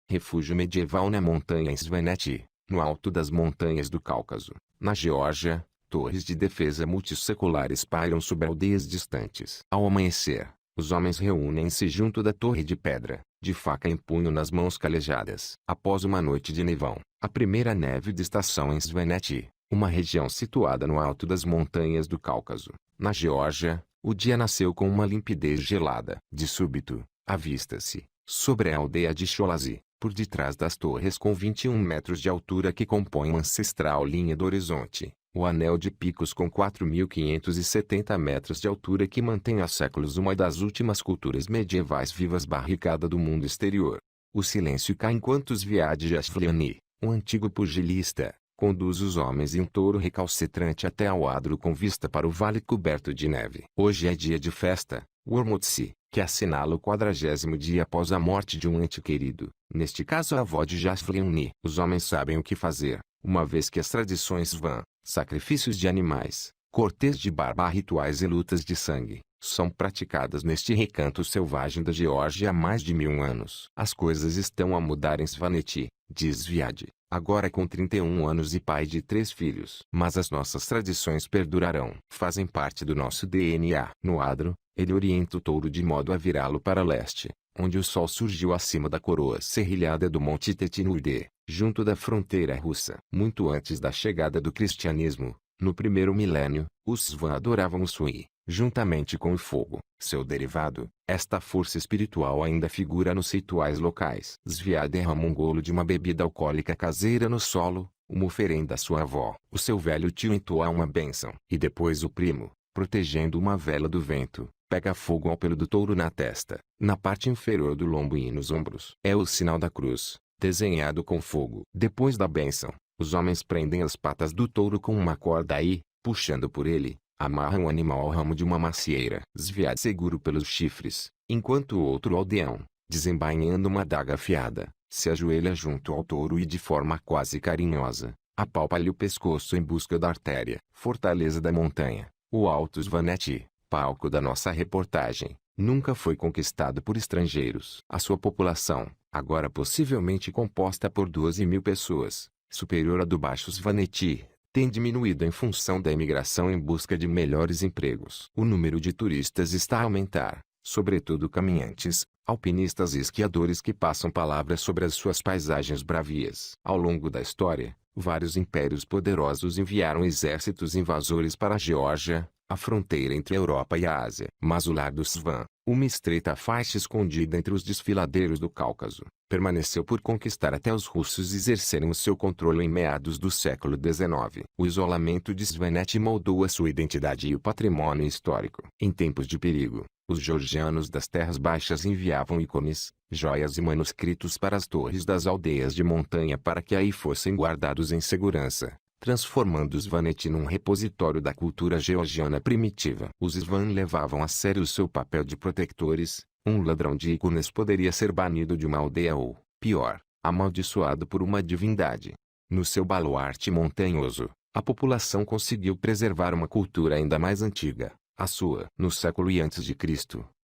refúgio medieval na montanha Svaneti, no alto das montanhas do Cáucaso, na Geórgia. Torres de defesa multisseculares pairam sobre aldeias distantes. Ao amanhecer, os homens reúnem-se junto da torre de pedra, de faca em punho nas mãos calejadas. Após uma noite de nevão, a primeira neve de estação em Svaneti, uma região situada no alto das montanhas do Cáucaso, na Geórgia, o dia nasceu com uma limpidez gelada. De súbito, avista-se, sobre a aldeia de Cholazi, por detrás das torres com 21 metros de altura que compõem uma ancestral linha do horizonte, o anel de picos com 4.570 metros de altura que mantém há séculos uma das últimas culturas medievais vivas barricada do mundo exterior. O silêncio cai enquanto Zviad Jasfliani, um antigo pugilista, conduz os homens em um touro recalcitrante até ao adro com vista para o vale coberto de neve. Hoje é dia de festa, Urmutsi, que assinala o 40º dia após a morte de um ente querido, neste caso a avó de Jasfliani. Os homens sabem o que fazer, uma vez que as tradições vão, sacrifícios de animais, cortes de barba, rituais e lutas de sangue, são praticadas neste recanto selvagem da Geórgia há mais de 1000 anos. As coisas estão a mudar em Svaneti, diz Zviad, agora com 31 anos e pai de 3 filhos. Mas as nossas tradições perdurarão. Fazem parte do nosso DNA. No adro, ele orienta o touro de modo a virá-lo para leste, onde o sol surgiu acima da coroa serrilhada do Monte Tetinurde, junto da fronteira russa. Muito antes da chegada do cristianismo, no primeiro milênio, os Svan adoravam o Sui, juntamente com o fogo, seu derivado. Esta força espiritual ainda figura nos rituais locais. Zviad derrama um golo de uma bebida alcoólica caseira no solo, uma oferenda à sua avó. O seu velho tio entoa uma bênção. E depois o primo, protegendo uma vela do vento, pega fogo ao pelo do touro na testa, na parte inferior do lombo e nos ombros. É o sinal da cruz, desenhado com fogo. Depois da bênção, os homens prendem as patas do touro com uma corda e, puxando por ele, amarram o animal ao ramo de uma macieira. Zviad seguro pelos chifres, enquanto o outro aldeão, desembainhando uma adaga afiada, se ajoelha junto ao touro e de forma quase carinhosa, apalpa-lhe o pescoço em busca da artéria. Fortaleza da montanha, o Alto Svaneti, palco da nossa reportagem, nunca foi conquistado por estrangeiros. A sua população, agora possivelmente composta por 12.000 pessoas, superior à do Baixo Svaneti, tem diminuído em função da imigração em busca de melhores empregos. O número de turistas está a aumentar, sobretudo caminhantes, alpinistas e esquiadores que passam palavras sobre as suas paisagens bravias. Ao longo da história, vários impérios poderosos enviaram exércitos invasores para a Geórgia, a fronteira entre a Europa e a Ásia. Mas o lar do Svan, uma estreita faixa escondida entre os desfiladeiros do Cáucaso, permaneceu por conquistar até os russos exercerem o seu controle em meados do século XIX. O isolamento de Svaneti moldou a sua identidade e o patrimônio histórico. Em tempos de perigo, os georgianos das terras baixas enviavam ícones, joias e manuscritos para as torres das aldeias de montanha para que aí fossem guardados em segurança, transformando Svaneti num repositório da cultura georgiana primitiva. Os Svan levavam a sério o seu papel de protetores. Um ladrão de ícones poderia ser banido de uma aldeia ou, pior, amaldiçoado por uma divindade. No seu baluarte montanhoso, a população conseguiu preservar uma cultura ainda mais antiga, a sua. No século I a.C.,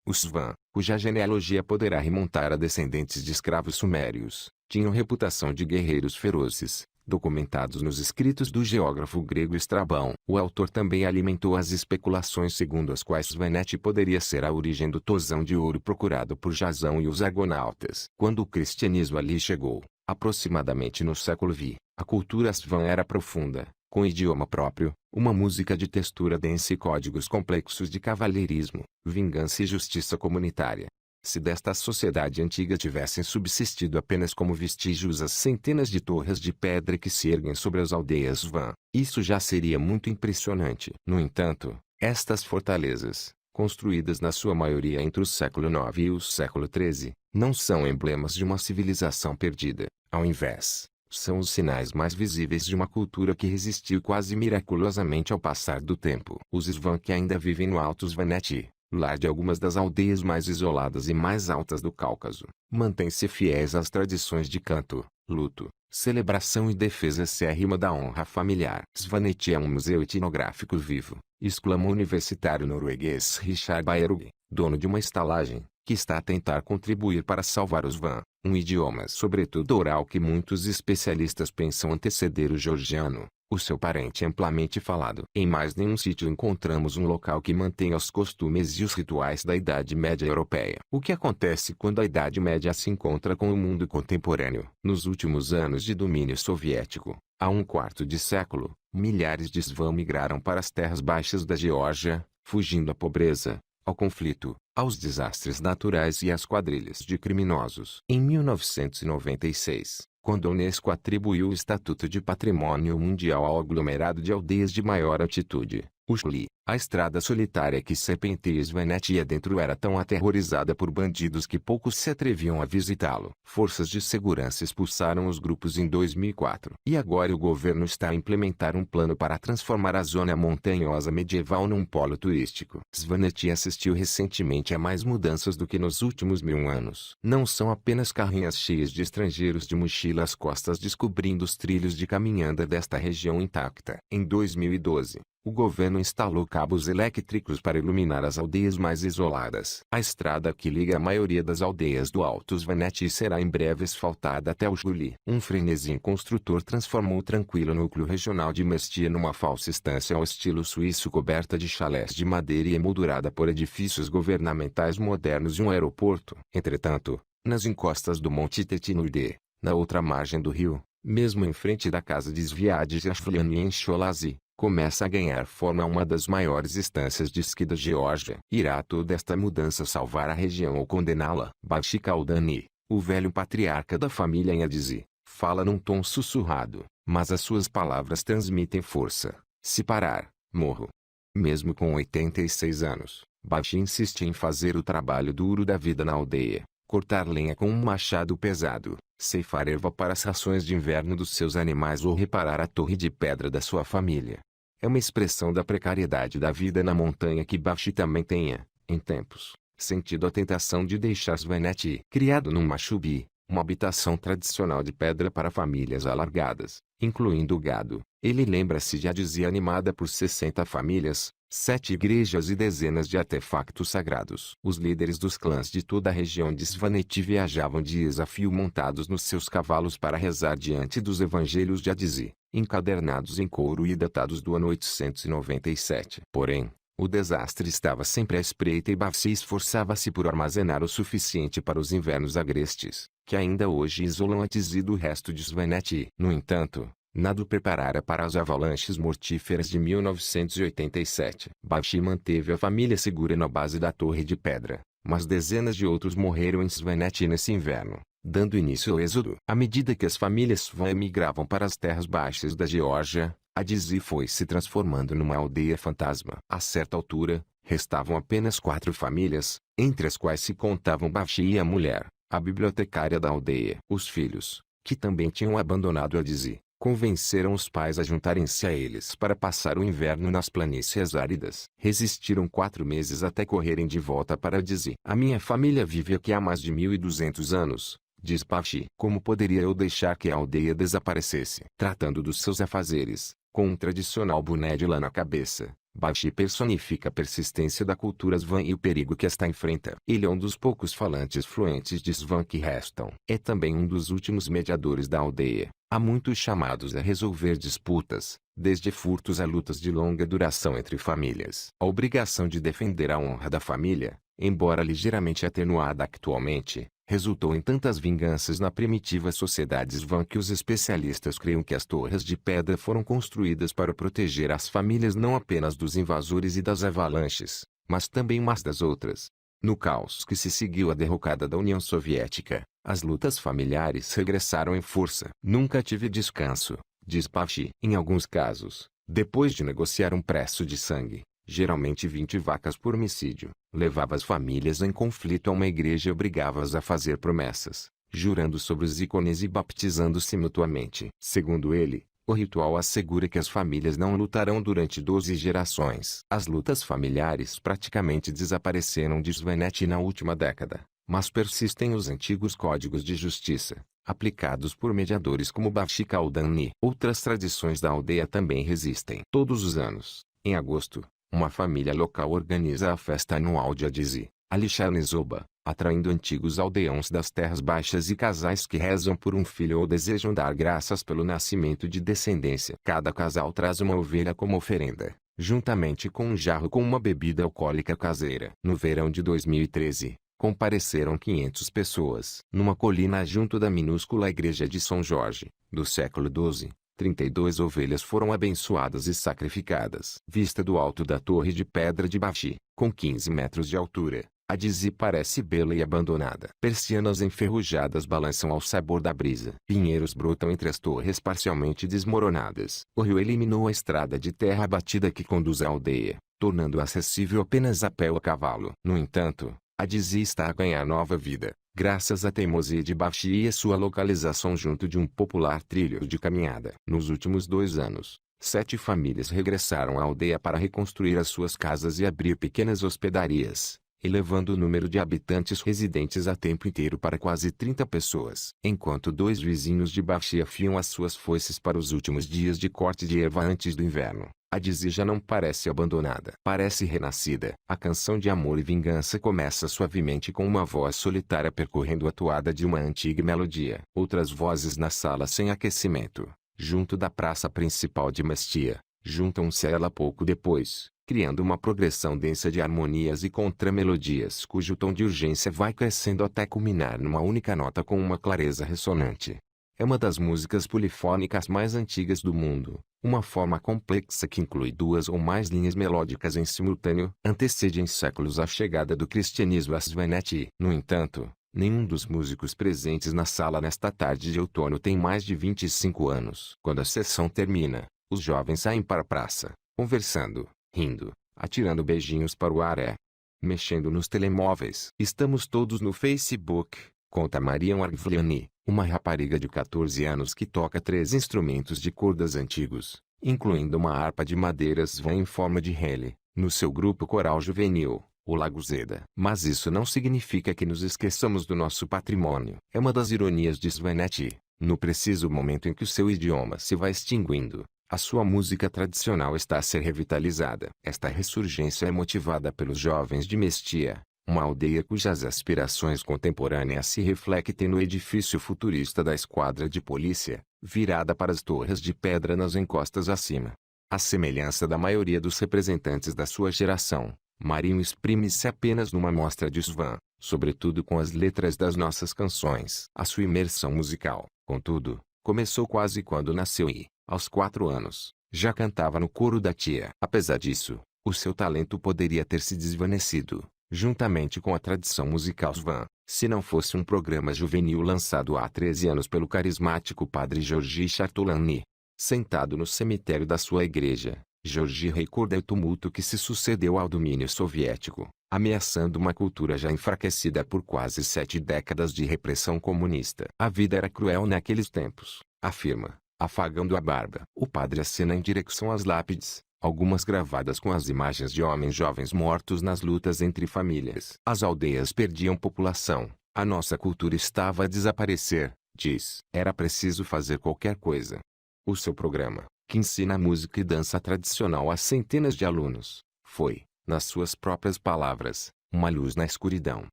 os Svan, cuja genealogia poderá remontar a descendentes de escravos sumérios, tinham reputação de guerreiros ferozes, documentados nos escritos do geógrafo grego Estrabão. O autor também alimentou as especulações segundo as quais Svaneti poderia ser a origem do tosão de ouro procurado por Jasão e os argonautas. Quando o cristianismo ali chegou, aproximadamente no século V, a cultura Svan era profunda, com idioma próprio, uma música de textura densa e códigos complexos de cavalheirismo, vingança e justiça comunitária. Se desta sociedade antiga tivessem subsistido apenas como vestígios as centenas de torres de pedra que se erguem sobre as aldeias Svan, isso já seria muito impressionante. No entanto, estas fortalezas, construídas na sua maioria entre o século IX e o século XIII, não são emblemas de uma civilização perdida. Ao invés, são os sinais mais visíveis de uma cultura que resistiu quase miraculosamente ao passar do tempo. Os Svan que ainda vivem no Alto Svaneti, lar de algumas das aldeias mais isoladas e mais altas do Cáucaso, mantêm-se fiéis às tradições de canto, luto, celebração e defesa acérrima da honra familiar. Svaneti é um museu etnográfico vivo, exclama o universitário norueguês Richard Baerug, dono de uma estalagem, que está a tentar contribuir para salvar os Van, um idioma sobretudo oral que muitos especialistas pensam anteceder o georgiano, o seu parente amplamente falado. Em mais nenhum sítio encontramos um local que mantenha os costumes e os rituais da Idade Média europeia. O que acontece quando a Idade Média se encontra com o mundo contemporâneo? Nos últimos anos de domínio soviético, há um quarto de século, milhares de Svan migraram para as terras baixas da Geórgia, fugindo à pobreza, ao conflito, aos desastres naturais e às quadrilhas de criminosos. Em 1996, quando a Unesco atribuiu o Estatuto de Patrimônio Mundial ao aglomerado de aldeias de maior altitude, o Shli, a estrada solitária que serpenteia Svanetia dentro era tão aterrorizada por bandidos que poucos se atreviam a visitá-lo. Forças de segurança expulsaram os grupos em 2004. E agora o governo está a implementar um plano para transformar a zona montanhosa medieval num polo turístico. Svanetia assistiu recentemente a mais mudanças do que nos últimos 1000 anos. Não são apenas carrinhas cheias de estrangeiros de mochila às costas descobrindo os trilhos de caminhada desta região intacta. Em 2012, o governo instalou cabos elétricos para iluminar as aldeias mais isoladas. A estrada que liga a maioria das aldeias do Alto Svaneti será em breve asfaltada até o Juli. Um frenesi construtor transformou o tranquilo núcleo regional de Mestia numa falsa estância ao estilo suíço coberta de chalés de madeira e emoldurada por edifícios governamentais modernos e um aeroporto. Entretanto, nas encostas do Monte Tetinurde, na outra margem do rio, mesmo em frente da casa de Sviad Jashvlian em Sholazi, começa a ganhar forma uma das maiores estâncias de esqui da Geórgia. Irá toda esta mudança salvar a região ou condená-la? Bakshi Kaldani, o velho patriarca da família Yadizi, fala num tom sussurrado, mas as suas palavras transmitem força. Se parar, morro. Mesmo com 86 anos, Bakshi insiste em fazer o trabalho duro da vida na aldeia, cortar lenha com um machado pesado, ceifar erva para as rações de inverno dos seus animais ou reparar a torre de pedra da sua família. É uma expressão da precariedade da vida na montanha que Bakshi também tenha, em tempos, sentido a tentação de deixar Svaneti. Criado num machubi, uma habitação tradicional de pedra para famílias alargadas, incluindo o gado, ele lembra-se de Adizia animada por 60 famílias, 7 igrejas e dezenas de artefactos sagrados. Os líderes dos clãs de toda a região de Svaneti viajavam dias a fio montados nos seus cavalos para rezar diante dos evangelhos de Adizi, encadernados em couro e datados do ano 897. Porém, o desastre estava sempre à espreita e Bakshi esforçava-se por armazenar o suficiente para os invernos agrestes, que ainda hoje isolam Adizi do resto de Svaneti. No entanto, nada o preparara para as avalanches mortíferas de 1987. Bakshi manteve a família segura na base da Torre de Pedra, mas dezenas de outros morreram em Svaneti nesse inverno, dando início ao êxodo. À medida que as famílias Svan emigravam para as terras baixas da Geórgia, Adizi foi se transformando numa aldeia fantasma. A certa altura, restavam apenas 4 famílias, entre as quais se contavam Bakshi e a mulher, a bibliotecária da aldeia. Os filhos, que também tinham abandonado Adizi, convenceram os pais a juntarem-se a eles para passar o inverno nas planícies áridas. Resistiram 4 meses até correrem de volta para Adizi. A minha família vive aqui há mais de 1200 anos, diz Bakshi. Como poderia eu deixar que a aldeia desaparecesse? Tratando dos seus afazeres, com um tradicional boné de lã na cabeça, Bakshi personifica a persistência da cultura Svan e o perigo que esta enfrenta. Ele é um dos poucos falantes fluentes de Svan que restam. É também um dos últimos mediadores da aldeia. Há muitos chamados a resolver disputas, desde furtos a lutas de longa duração entre famílias. A obrigação de defender a honra da família, embora ligeiramente atenuada atualmente, resultou em tantas vinganças na primitiva sociedade Svan que os especialistas creem que as torres de pedra foram construídas para proteger as famílias não apenas dos invasores e das avalanches, mas também umas das outras. No caos que se seguiu à derrocada da União Soviética, as lutas familiares regressaram em força. Nunca tive descanso, diz Bakshi. Em alguns casos, depois de negociar um preço de sangue, geralmente 20 vacas por homicídio, levava as famílias em conflito a uma igreja e obrigava-as a fazer promessas, jurando sobre os ícones e baptizando-se mutuamente. Segundo ele, o ritual assegura que as famílias não lutarão durante 12 gerações. As lutas familiares praticamente desapareceram de Svaneti na última década, mas persistem os antigos códigos de justiça, aplicados por mediadores como Bakshi Kaldani. Outras tradições da aldeia também resistem. Todos os anos, em agosto, uma família local organiza a festa anual de Adizi, a Lishanizoba, atraindo antigos aldeões das terras baixas e casais que rezam por um filho ou desejam dar graças pelo nascimento de descendência. Cada casal traz uma ovelha como oferenda, juntamente com um jarro com uma bebida alcoólica caseira. No verão de 2013, compareceram 500 pessoas numa colina junto da minúscula igreja de São Jorge, do século XII. 32 ovelhas foram abençoadas e sacrificadas. Vista do alto da Torre de Pedra de Baxi, com 15 metros de altura, a Dizi parece bela e abandonada. Persianas enferrujadas balançam ao sabor da brisa. Pinheiros brotam entre as torres parcialmente desmoronadas. O rio eliminou a estrada de terra batida que conduz à aldeia, tornando acessível apenas a pé ou a cavalo. No entanto, a Dizi está a ganhar nova vida, graças à teimosia de Baxi e a sua localização junto de um popular trilho de caminhada. Nos últimos 2 anos, 7 famílias regressaram à aldeia para reconstruir as suas casas e abrir pequenas hospedarias, elevando o número de habitantes residentes a tempo inteiro para quase 30 pessoas. Enquanto 2 vizinhos de Baxi afiam as suas foices para os últimos dias de corte de erva antes do inverno, a Dizi já não parece abandonada. Parece renascida. A canção de amor e vingança começa suavemente com uma voz solitária percorrendo a toada de uma antiga melodia. Outras vozes na sala sem aquecimento, junto da praça principal de Mestia, juntam-se a ela pouco depois, criando uma progressão densa de harmonias e contramelodias cujo tom de urgência vai crescendo até culminar numa única nota com uma clareza ressonante. É uma das músicas polifônicas mais antigas do mundo, uma forma complexa que inclui 2 ou mais linhas melódicas em simultâneo. Antecede em séculos a chegada do cristianismo a Svaneti. No entanto, nenhum dos músicos presentes na sala nesta tarde de outono tem mais de 25 anos. Quando a sessão termina, os jovens saem para a praça, conversando, rindo, atirando beijinhos para o ar mexendo nos telemóveis. Estamos todos no Facebook, conta Mariam Arvliani, uma rapariga de 14 anos que toca 3 instrumentos de cordas antigos, incluindo uma harpa de madeira Svan em forma de rele, no seu grupo coral juvenil, o Laguzeda. Mas isso não significa que nos esqueçamos do nosso patrimônio. É uma das ironias de Svaneti, no preciso momento em que o seu idioma se vai extinguindo, a sua música tradicional está a ser revitalizada. Esta ressurgência é motivada pelos jovens de Mestia, uma aldeia cujas aspirações contemporâneas se refletem no edifício futurista da esquadra de polícia, virada para as torres de pedra nas encostas acima. À semelhança da maioria dos representantes da sua geração, Marinho exprime-se apenas numa mostra de Svan, sobretudo com as letras das nossas canções. A sua imersão musical, contudo, começou quase quando nasceu e, aos 4 anos, já cantava no coro da tia. Apesar disso, o seu talento poderia ter se desvanecido, juntamente com a tradição musical Svan, se não fosse um programa juvenil lançado há 13 anos pelo carismático padre Georgi Chartolani. Sentado no cemitério da sua igreja, Georgi recorda o tumulto que se sucedeu ao domínio soviético, ameaçando uma cultura já enfraquecida por quase 7 décadas de repressão comunista. A vida era cruel naqueles tempos, afirma, afagando a barba. O padre acena em direção às lápides, algumas gravadas com as imagens de homens jovens mortos nas lutas entre famílias. As aldeias perdiam população, a nossa cultura estava a desaparecer, diz. Era preciso fazer qualquer coisa. O seu programa, que ensina música e dança tradicional a centenas de alunos, foi, nas suas próprias palavras, uma luz na escuridão.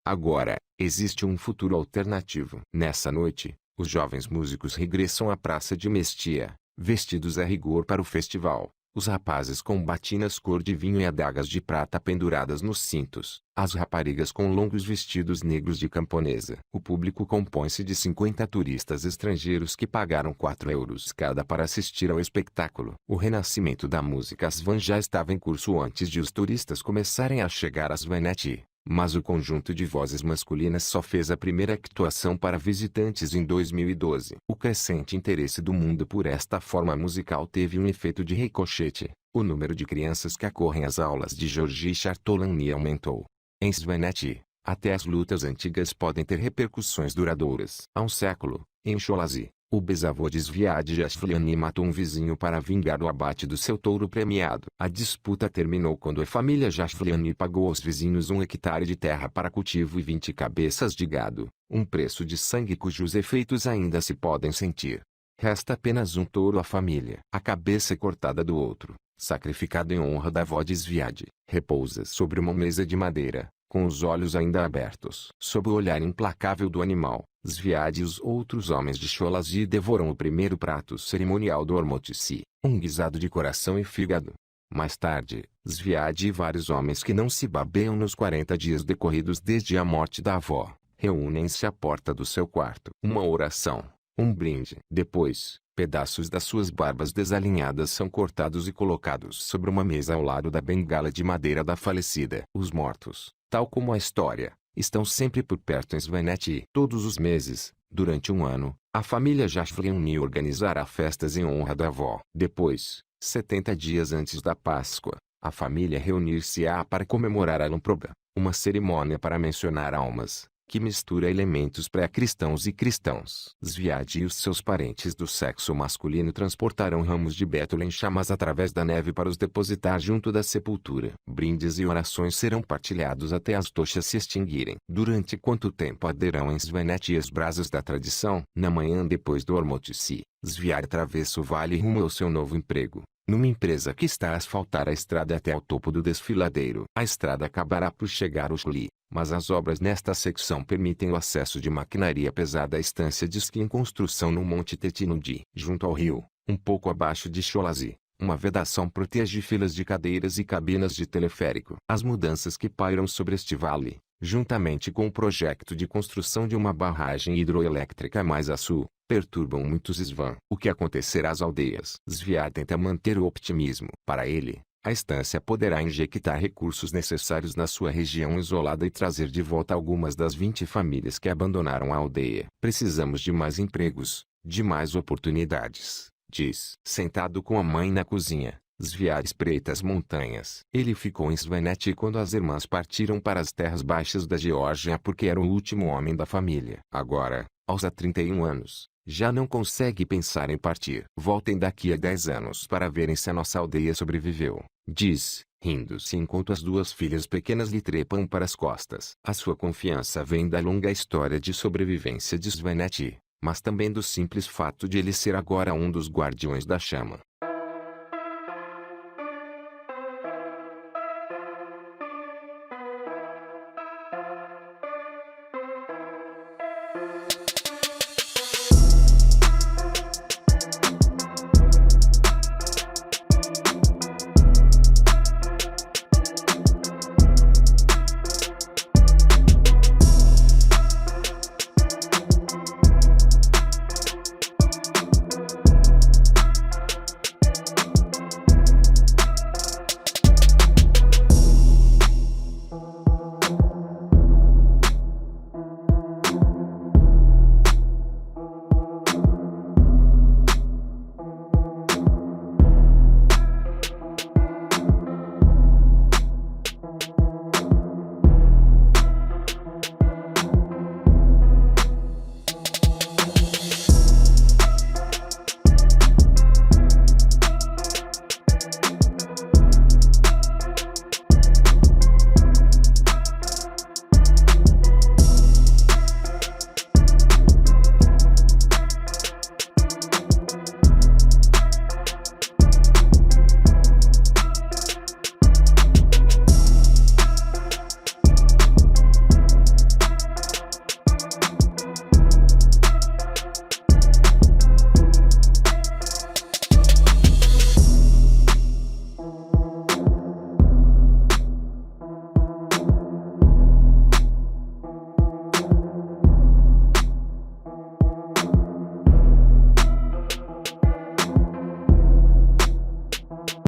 Agora, existe um futuro alternativo. Nessa noite, os jovens músicos regressam à Praça de Mestia, vestidos a rigor para o festival. Os rapazes com batinas cor de vinho e adagas de prata penduradas nos cintos. As raparigas com longos vestidos negros de camponesa. O público compõe-se de 50 turistas estrangeiros que pagaram 4 euros cada para assistir ao espetáculo. O renascimento da música Svan já estava em curso antes de os turistas começarem a chegar a Svaneti. Mas o conjunto de vozes masculinas só fez a primeira actuação para visitantes em 2012. O crescente interesse do mundo por esta forma musical teve um efeito de ricochete. O número de crianças que acorrem às aulas de Georgi Chartolani aumentou. Em Svaneti, até as lutas antigas podem ter repercussões duradouras. Há um século, em Cholazi, o bisavô de Sviad Jasvliani matou um vizinho para vingar o abate do seu touro premiado. A disputa terminou quando a família Jasvliani pagou aos vizinhos 1 hectare de terra para cultivo e 20 cabeças de gado, um preço de sangue cujos efeitos ainda se podem sentir. Resta apenas um touro à família. A cabeça cortada do outro, sacrificado em honra da avó de Sviad, repousa sobre uma mesa de madeira, com os olhos ainda abertos. Sob o olhar implacável do animal, Zviad e os outros homens de Cholazzi devoram o primeiro prato cerimonial do Ormotici, um guisado de coração e fígado. Mais tarde, Zviad e vários homens que não se babeiam nos 40 dias decorridos desde a morte da avó, reúnem-se à porta do seu quarto. Uma oração, um brinde. Depois, pedaços das suas barbas desalinhadas são cortados e colocados sobre uma mesa ao lado da bengala de madeira da falecida. Os mortos, tal como a história, estão sempre por perto em Svaneti. Todos os meses, durante um ano, a família Jashvliuni organizará festas em honra da avó. Depois, 70 dias antes da Páscoa, a família reunir-se-á para comemorar a Lamproba, uma cerimônia para mencionar almas, que mistura elementos pré-cristãos e cristãos. Zviad e os seus parentes do sexo masculino transportarão ramos de bétula em chamas através da neve para os depositar junto da sepultura. Brindes e orações serão partilhados até as tochas se extinguirem. Durante quanto tempo arderão em Svaneti as brasas da tradição? Na manhã depois do Ormotici, Zviad atravessa o vale rumo ao seu novo emprego, numa empresa que está a asfaltar a estrada até ao topo do desfiladeiro. A estrada acabará por chegar ao Shli, mas as obras nesta secção permitem o acesso de maquinaria pesada à estância de esqui em construção no Monte Tetinudi. Junto ao rio, um pouco abaixo de Cholazzi, uma vedação protege filas de cadeiras e cabinas de teleférico. As mudanças que pairam sobre este vale, juntamente com o projeto de construção de uma barragem hidroelétrica mais a sul, perturbam muitos Svan. O que acontecerá às aldeias? Zviad tenta manter o optimismo. Para ele, a estância poderá injectar recursos necessários na sua região isolada e trazer de volta algumas das 20 famílias que abandonaram a aldeia. Precisamos de mais empregos, de mais oportunidades, diz. Sentado com a mãe na cozinha, Zviad espreita as montanhas. Ele ficou em Svaneti quando as irmãs partiram para as terras baixas da Geórgia porque era o último homem da família. Agora, aos 31 anos, já não consegue pensar em partir. Voltem daqui a 10 anos para verem se a nossa aldeia sobreviveu, diz, rindo-se enquanto as duas filhas pequenas lhe trepam para as costas. A sua confiança vem da longa história de sobrevivência de Svaneti, mas também do simples fato de ele ser agora um dos guardiões da chama.